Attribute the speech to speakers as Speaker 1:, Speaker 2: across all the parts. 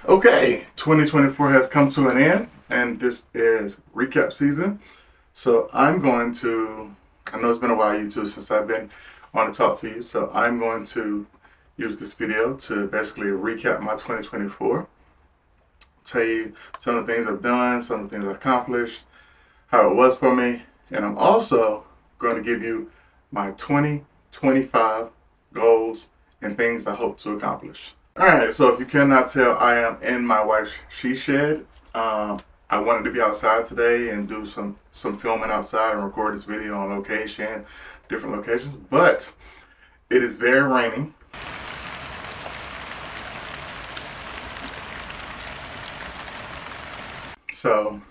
Speaker 1: Okay, 2024 has come to an end, and this is recap season. So I know it's been a while, YouTube, since I've been on to talk to you. So I'm going to use this video to basically recap my 2024, tell you some of the things I've done, some of the things I've accomplished, how it was for me, and I'm also going to give you my 2025 goals and things I hope to accomplish. Alright, so if you cannot tell, I am in my wife's she shed. I wanted to be outside today and do some filming outside and record this video on location, different locations, but it is very rainy. So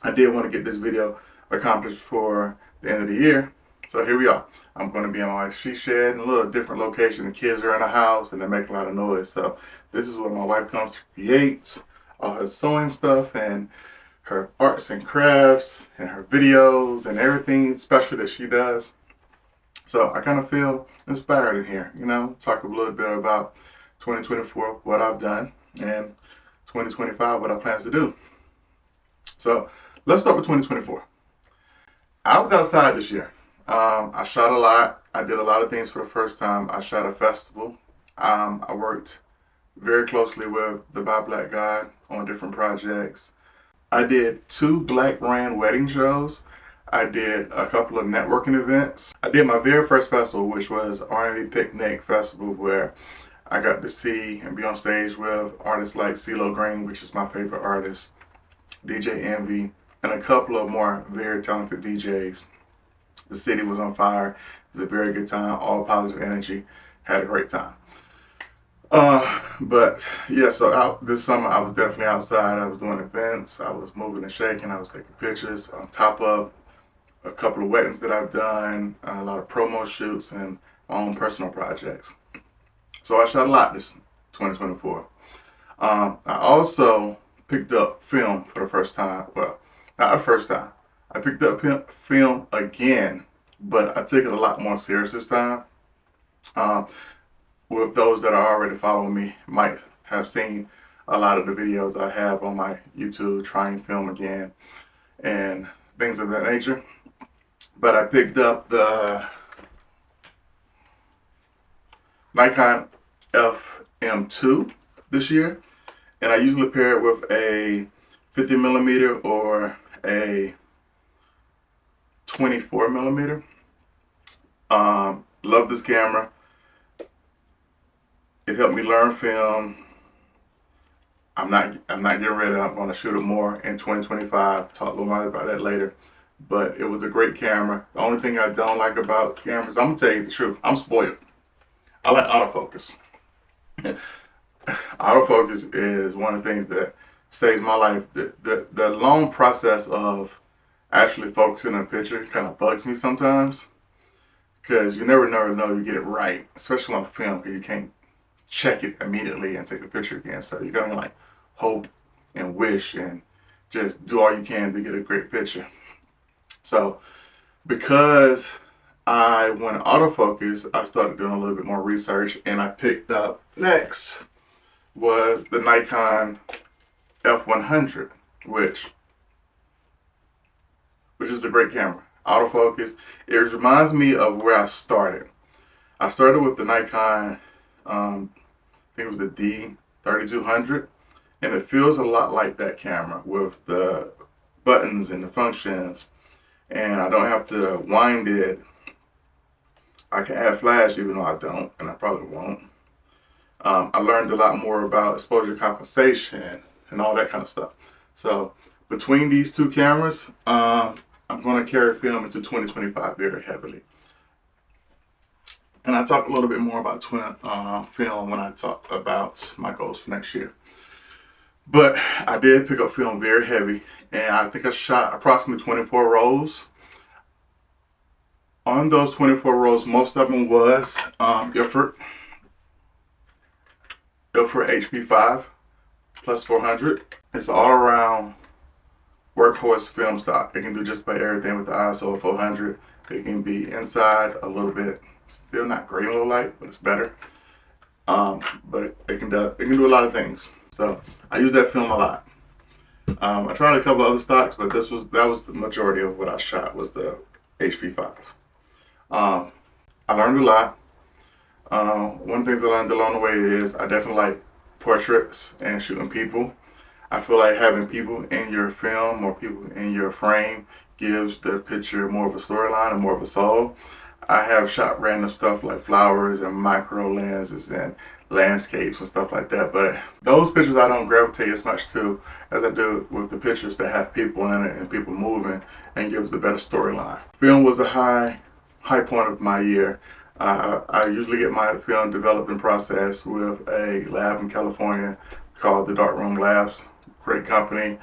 Speaker 1: I did want to get this video accomplished before the end of the year. So here we are. I'm going to be in my wife's she shed in a little different location. The kids are in the house and they make a lot of noise. So this is where my wife comes to create all her sewing stuff and her arts and crafts and her videos and everything special that she does. So I kind of feel inspired in here, talk a little bit about 2024, what I've done, and 2025, what I plan to do. So let's start with 2024. I was outside this year. I shot a lot. I did a lot of things for the first time. I shot a festival. I worked very closely with the Buy Black Guy on different projects. I did 2 Black Ran wedding shows. I did a couple of networking events. I did my very first festival, which was R&B Picnic Festival, where I got to see and be on stage with artists like CeeLo Green, which is my favorite artist, DJ Envy, and a couple of more very talented DJs. The city was on fire. It was a very good time, all positive energy. Had a great time. But yeah, so out this summer I was definitely outside. I was doing events. I was moving and shaking. I was taking pictures on top of a couple of weddings that I've done, a lot of promo shoots, and my own personal projects. So I shot a lot this 2024. I also picked up film for the first time. Well, not the first time. I picked up film again, but I took it a lot more serious this time. With those that are already following me might have seen a lot of the videos I have on my YouTube trying film again and things of that nature. But I picked up the Nikon FM2 this year, and I usually pair it with a 50mm or a 24mm. Love this camera. It helped me learn film. I'm not getting ready. I'm going to shoot it more in 2025. Talk a little more about that later. But it was a great camera. The only thing I don't like about cameras, I'm gonna tell you the truth, I'm spoiled. I like autofocus. Autofocus is one of the things that saves my life. The long process of actually focusing on a picture kind of bugs me sometimes, because you never know you get it right, especially on film, because you can't check it immediately and take the picture again. So you gotta like hope and wish and just do all you can to get a great picture. So because I went autofocus, I started doing a little bit more research, and I picked up next was the Nikon F100, which is a great camera. Autofocus. It reminds me of where I started. I started with the Nikon, I think it was the D3200, and it feels a lot like that camera with the buttons and the functions, and I don't have to wind it. I can add flash even though I don't, and I probably won't. I learned a lot more about exposure compensation and all that kind of stuff. So between these 2 cameras, I'm going to carry film into 2025 very heavily. And I talk a little bit more about film when I talk about my goals for next year. But I did pick up film very heavy, and I think I shot approximately 24 rolls. On those 24 rolls, most of them was Ilford HP5 plus 400. It's all around workhorse film stock. It can do just about everything with the ISO 400. It can be inside a little bit, still not great in low light, but it's better. But it can do a lot of things. So I use that film a lot. I tried a couple of other stocks, but that was the majority of what I shot was the HP5. Um, I learned a lot. One of the things I learned along the way is I definitely like portraits and shooting people. I feel like having people in your film or people in your frame gives the picture more of a storyline and more of a soul. I have shot random stuff like flowers and micro lenses and landscapes and stuff like that, but those pictures I don't gravitate as much to as I do with the pictures that have people in it and people moving and gives a better storyline. Film was a high point of my year. I usually get my film developed and processed with a lab in California called the Darkroom Labs. Great company.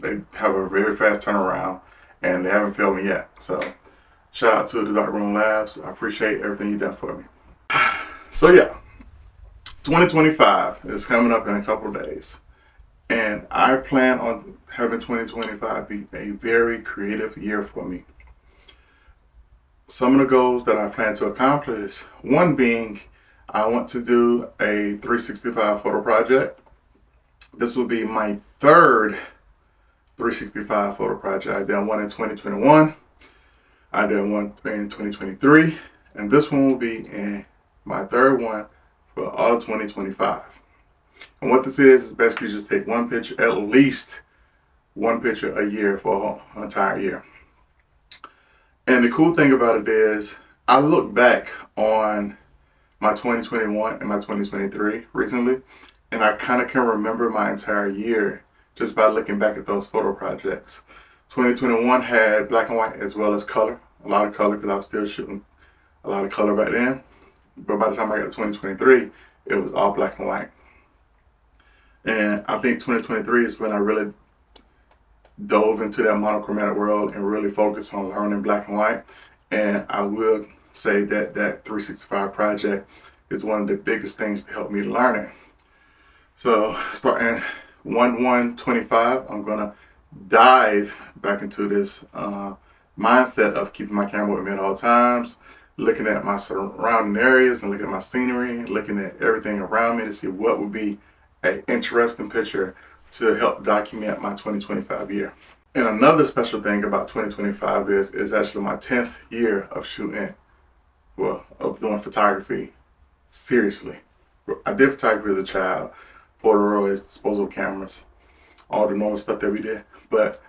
Speaker 1: They have a very fast turnaround, and they haven't failed me yet. So shout out to the Darkroom Labs. I appreciate everything you've done for me. So yeah, 2025 is coming up in a couple of days, and I plan on having 2025 be a very creative year for me. Some of the goals that I plan to accomplish, one being I want to do a 365 photo project. This will be my third 365 photo project. I did one in 2021, I did one in 2023, and this one will be in my third one for all of 2025. And what this is basically just take one picture, at least one picture a year for an entire year. And the cool thing about it is I look back on my 2021 and my 2023 recently, and I kind of can remember my entire year just by looking back at those photo projects. 2021 had black and white as well as color, a lot of color because I was still shooting a lot of color back then. But by the time I got to 2023, it was all black and white. And I think 2023 is when I really dove into that monochromatic world and really focused on learning black and white. And I will say that that 365 project is one of the biggest things to help me learn it. So starting 1/1/25, I'm gonna dive back into this mindset of keeping my camera with me at all times, looking at my surrounding areas and looking at my scenery, looking at everything around me to see what would be an interesting picture to help document my 2025 year. And another special thing about 2025 is actually my 10th year of shooting, well, of doing photography seriously. I did photography as a child, Polaroids, disposable cameras, all the normal stuff that we did. But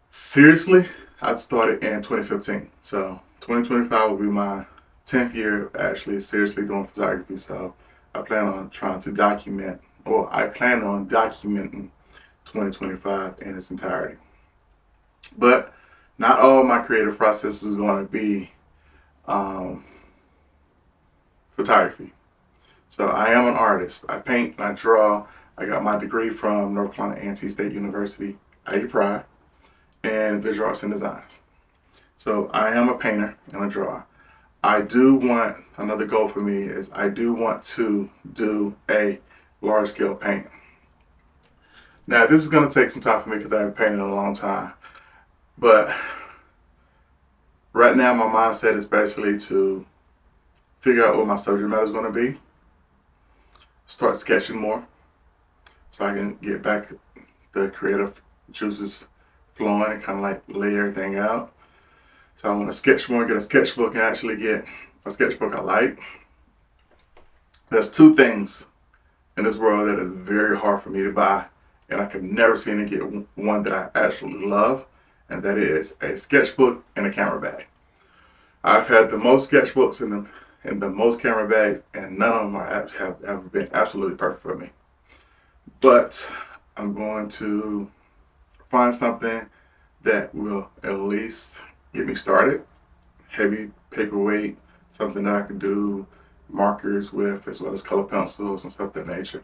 Speaker 1: seriously, I started in 2015. So 2025 will be my 10th year of actually seriously doing photography. So I plan on trying to document, or I plan on documenting 2025 in its entirety. But not all my creative process is going to be photography. So I am an artist. I paint and I draw. I got my degree from North Carolina A&T State University, IU Pride, in visual arts and designs. So I am a painter and a drawer. I do want, another goal for me is I do want to do a large scale paint. Now this is going to take some time for me because I haven't painted in a long time. But right now my mindset is basically to figure out what my subject matter is going to be, start sketching more so I can get back the creative juices flowing and kind of like lay everything out. So I want to sketch more, get a sketchbook, and actually get a sketchbook I like. There's two things in this world that is very hard for me to buy, and I could never seem to get one that I actually love, and that is a sketchbook and a camera bag. I've had the most sketchbooks and the most camera bags, and none of them have ever been absolutely perfect for me. But I'm going to find something that will at least get me started. Heavy paperweight, something that I can do markers with, as well as color pencils and stuff of that nature.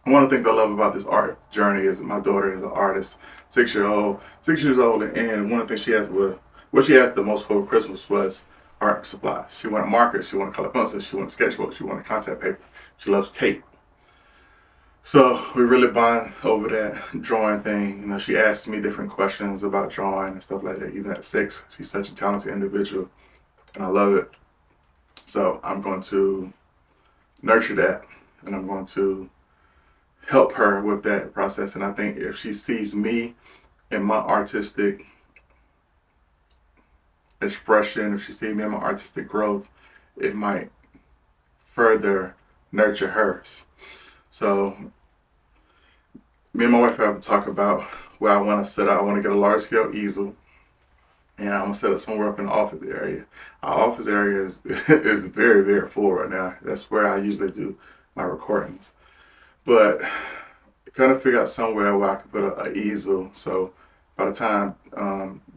Speaker 1: One of the things I love about this art journey is that my daughter is an artist, 6 years old, and one of the things she asked what she asked the most for Christmas was art supplies. She wanted markers, she wanted color pencils, she wanted sketchbooks, she wanted contact paper. She loves tape. So we really bond over that drawing thing. You know, she asked me different questions about drawing and stuff like that. Even at 6, she's such a talented individual, and I love it. So I'm going to nurture that, and I'm going to help her with that process. And I think if she sees me in my artistic expression, if she sees me in my artistic growth, it might further nurture hers. So me and my wife have to talk about where I want to set up. I want to get a large scale easel, and I'm gonna set it somewhere up in the office area. Our office area is is very, very full right now. That's where I usually do my recordings. But kind of figure out somewhere where I can put a easel. So by the time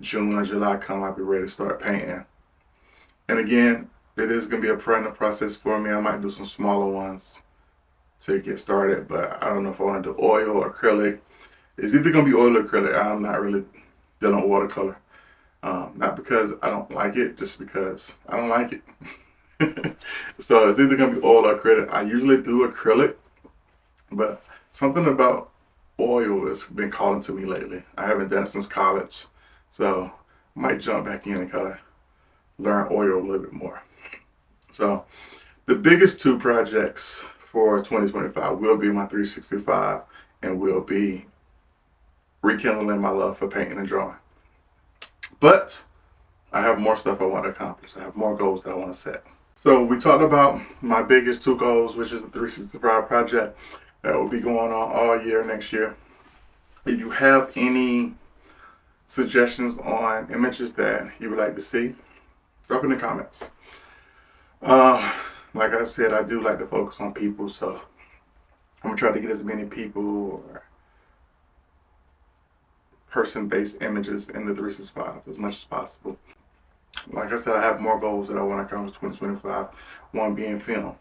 Speaker 1: June or July come, I'll be ready to start painting. And again, it is gonna be a perennial process for me. I might do some smaller ones to get started, but I don't know if I want to do oil or acrylic. It's either gonna be oil or acrylic. I'm not really dealing with watercolor. Not because I don't like it, just because I don't like it. So it's either gonna be oil or acrylic. I usually do acrylic, but something about oil has been calling to me lately. I haven't done it since college, so I might jump back in and kind of learn oil a little bit more. So the biggest two projects for 2025 will be my 365 and will be rekindling my love for painting and drawing. But I have more stuff I want to accomplish. I have more goals that I want to set. So we talked about my biggest two goals, which is the 365 project that will be going on all year next year. If you have any suggestions on images that you would like to see, drop in the comments. Like I said, I do like to focus on people, so I'm gonna try to get as many people or person-based images in the 365 as much as possible. Like I said, I have more goals that I want to accomplish 2025. One being film.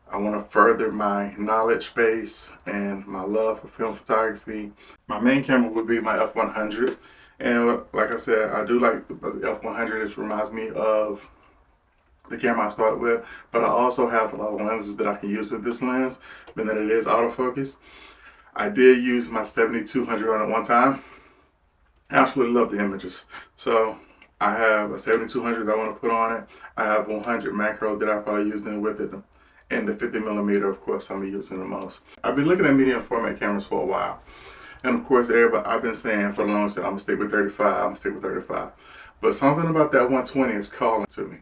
Speaker 1: I want to further my knowledge base and my love for film photography. My main camera would be my F100. And like I said, I do like the F100. It reminds me of the camera I started with. But I also have a lot of lenses that I can use with this lens, being that it is autofocus. I did use my 7200 on it one time. I absolutely love the images. So I have a 7200 that I want to put on it. I have 100 macro that I probably used in with it. And the 50 millimeter, of course, I'm using the most. I've been looking at medium format cameras for a while. And of course, everybody, I've been saying for the longest that I'm gonna stick with 35, I'm gonna stick with 35. But something about that 120 is calling to me.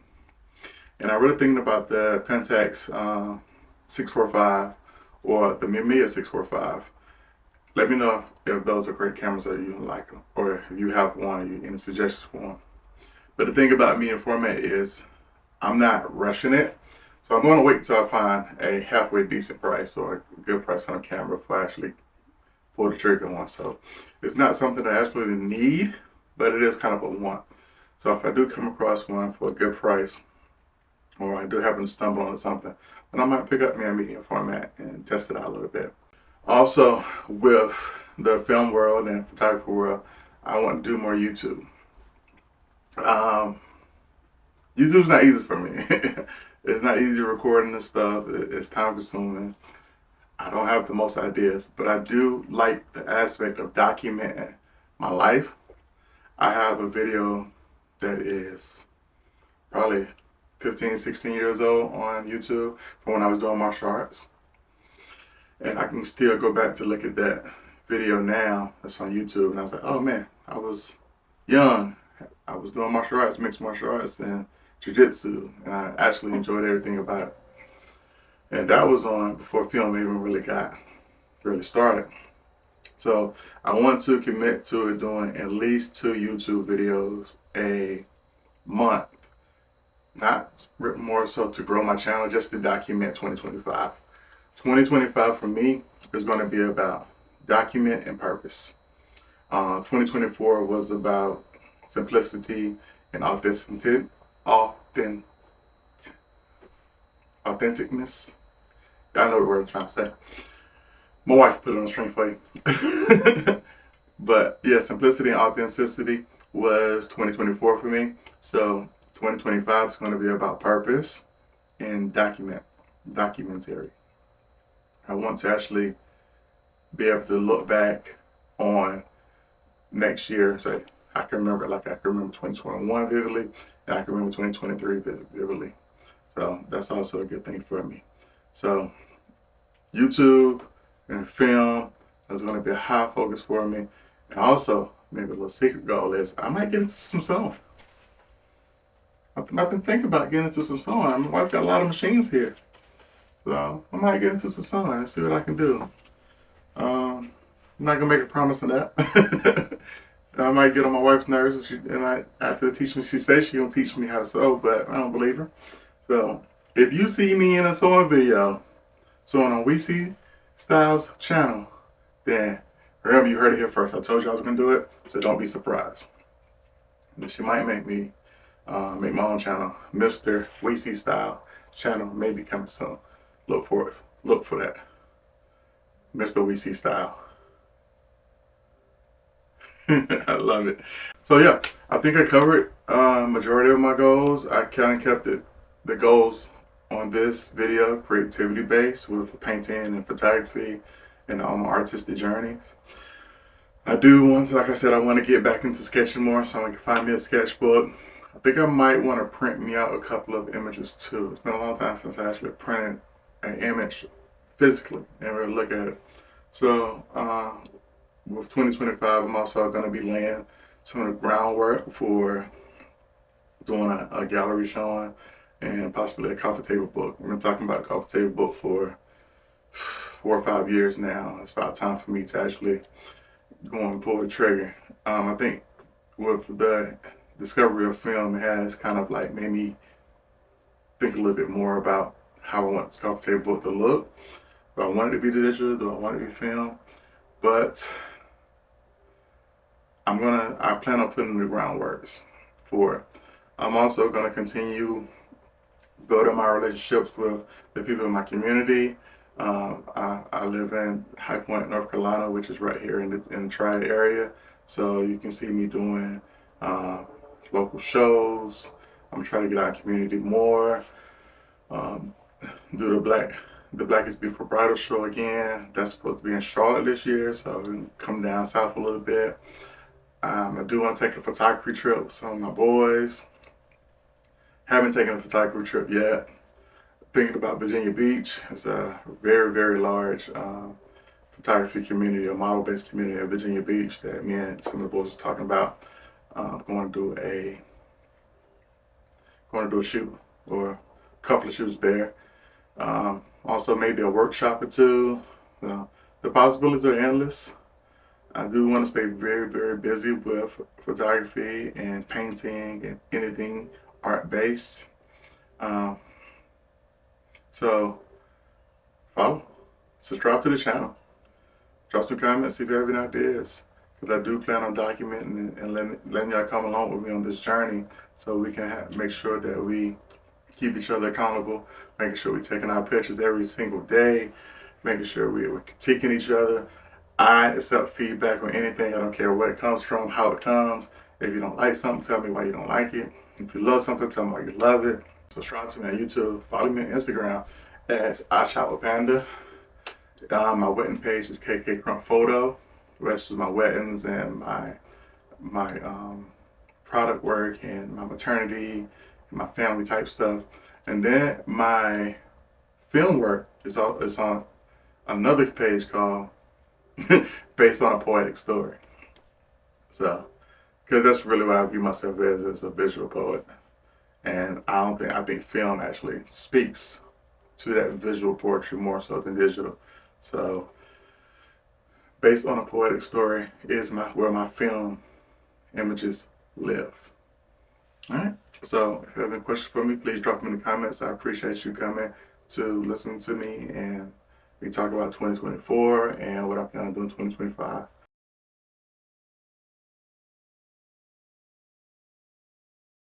Speaker 1: And I'm really thinking about the Pentax 645 or the Mamiya 645. Let me know if those are great cameras or you like them, or if you have one or you any suggestions for one. But the thing about medium format is I'm not rushing it. So I'm going to wait until I find a halfway decent price or a good price on a camera before I actually pull the trigger on one. So it's not something I absolutely need, but it is kind of a want. So if I do come across one for a good price, or I do happen to stumble on something, then I might pick up me a medium format and test it out a little bit. Also, with the film world and photography world, I want to do more YouTube. YouTube's not easy for me. It's not easy recording this stuff. It's time consuming. I don't have the most ideas, but I do like the aspect of documenting my life. I have a video that is probably 15, 16 years old on YouTube from when I was doing martial arts. And I can still go back to look at that video now that's on YouTube, and I was like, oh man, I was young. I was doing martial arts, mixed martial arts, and jiu-jitsu, and I actually enjoyed everything about it. And that was on before film even really started. So I want to commit to doing at least 2 YouTube videos a month. Not more so to grow my channel, just to document 2025. 2025 for me is going to be about document and purpose. 2024 was about simplicity and authenticness. Y'all know the word I'm trying to say. My wife put it on the screen for you. But yeah, simplicity and authenticity was 2024 for me. So 2025 is going to be about purpose and documentary. I want to actually be able to look back on next year and say, I can remember 2021 vividly, and I can remember 2023 vividly. So that's also a good thing for me. So YouTube and film is going to be a high focus for me. And also, maybe a little secret goal is I might get into some sewing. I've been thinking about getting into some sewing. I've got a lot of machines here. So I might get into some sewing and see what I can do. I'm not gonna make a promise on that. I might get on my wife's nerves and I ask her to teach me. She says she's gonna teach me how to sew, but I don't believe her. So if you see me in a sewing video, sewing on Weezy Styles channel, then remember you heard it here first. I told you I was gonna do it, so don't be surprised. And she might make me make my own channel, Mr. Weezy Style channel, maybe coming soon. Look for it. Look for that. Mr. Weezy Style. I love it. So yeah, I think I covered majority of my goals. I kind of kept the goals on this video creativity based with painting and photography and all my artistic journeys. I do want, like I said, I want to get back into sketching more, so I can find me a sketchbook. I think I might want to print me out a couple of images too. It's been a long time since I actually printed an image physically and really look at it. So with 2025, I'm also going to be laying some of the groundwork for doing a gallery showing and possibly a coffee table book. We've been talking about a coffee table book for 4 or 5 years now. It's about time for me to actually go and pull the trigger. I think with the discovery of film, it has kind of like made me think a little bit more about how I want this coffee table book to look. Do I want it to be digital? Do I want it to be film? But I plan on putting the groundwork for it. I'm also gonna continue building my relationships with the people in my community. I live in High Point, North Carolina, which is right here in the Tri area. So you can see me doing local shows. I'm trying to get out in the community more. Do the Black is Beautiful Bridal Show again. That's supposed to be in Charlotte this year, so we can come down south a little bit. I do want to take a photography trip with some of my boys. Haven't taken a photography trip yet. Thinking about Virginia Beach. It's a very, very large photography community, a model-based community at Virginia Beach that me and some of the boys are talking about. Going to do a shoot or a couple of shoots there. Also maybe a workshop or two. The possibilities are endless. I do want to stay very, very busy with photography and painting and anything art-based. So follow, subscribe to the channel, drop some comments, see if you have any ideas. Because I do plan on documenting and letting y'all come along with me on this journey so we can make sure that we keep each other accountable, making sure we're taking our pictures every single day, making sure we're critiquing each other. I accept feedback on anything. I don't care where it comes from, how it comes. If you don't like something, tell me why you don't like it. If you love something, tell me why you love it. Subscribe to me on YouTube. Follow me on Instagram at iChopWithPanda. My wedding page is KK Crump Photo. The rest is my weddings and my product work and my maternity and my family type stuff. And then my film work is on another page called Based on a Poetic Story. So, because that's really what I view myself as a visual poet. And I think film actually speaks to that visual poetry more so than digital. So, Based on a Poetic Story is where my film images live. Alright, so if you have any questions for me, please drop them in the comments. I appreciate you coming to listen to me and we talk about 2024 and what I plan on doing in 2025.